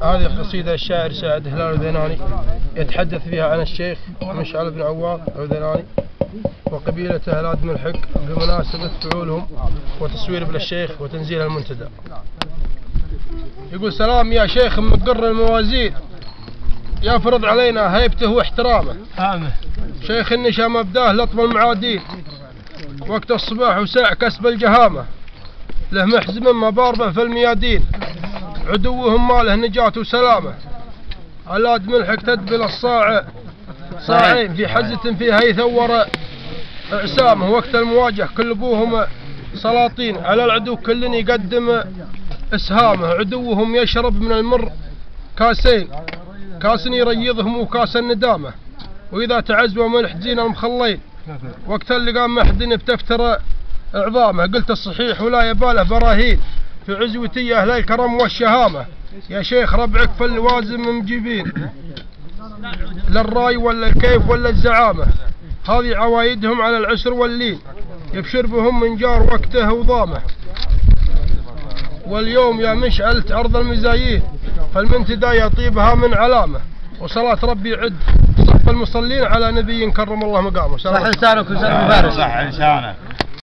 هذه قصيدة الشاعر سعد هلال الذيناني يتحدث فيها عن الشيخ مشعل بن عواد الذيناني وقبيلته هلاد ملحق بمناسبة فعولهم وتصوير ابن الشيخ وتنزيل المنتدى. يقول: سلام يا شيخ مقر الموازين، يفرض علينا هيبته واحترامه. شيخ النشا مبداه لطم المعادين، وقت الصباح وساع كسب الجهامة، له محزم مباربه في الميادين، عدوهم ما له نجاة وسلامة. هلاد ملحق تدبل الصاع صاعين في حزة فيها يثور اعسامه، وقت المواجهة كل ابوهم سلاطين، على العدو كل يقدم اسهامه. عدوهم يشرب من المر كاسين، كاس يريضهم وكاس الندامة، واذا تعزوا ملح زين المخلين، وقت اللي قام محدن بتفتر عظامه. قلت الصحيح ولا يباله براهين، في عزوتي اهل الكرم والشهامة. يا شيخ ربعك في اللوازم مجيبين، للراي ولا الكيف ولا الزعامة، هذه عوايدهم على العسر واللين، يبشر بهم من جار وقته وضامه. واليوم يا مشعلت أرض المزايين، فالمنتدى يطيبها من علامة، وصلاة ربي عد صف المصلين على نبي كرم الله مقامه. صح لسانك وسلم مبارك. صح لسانك.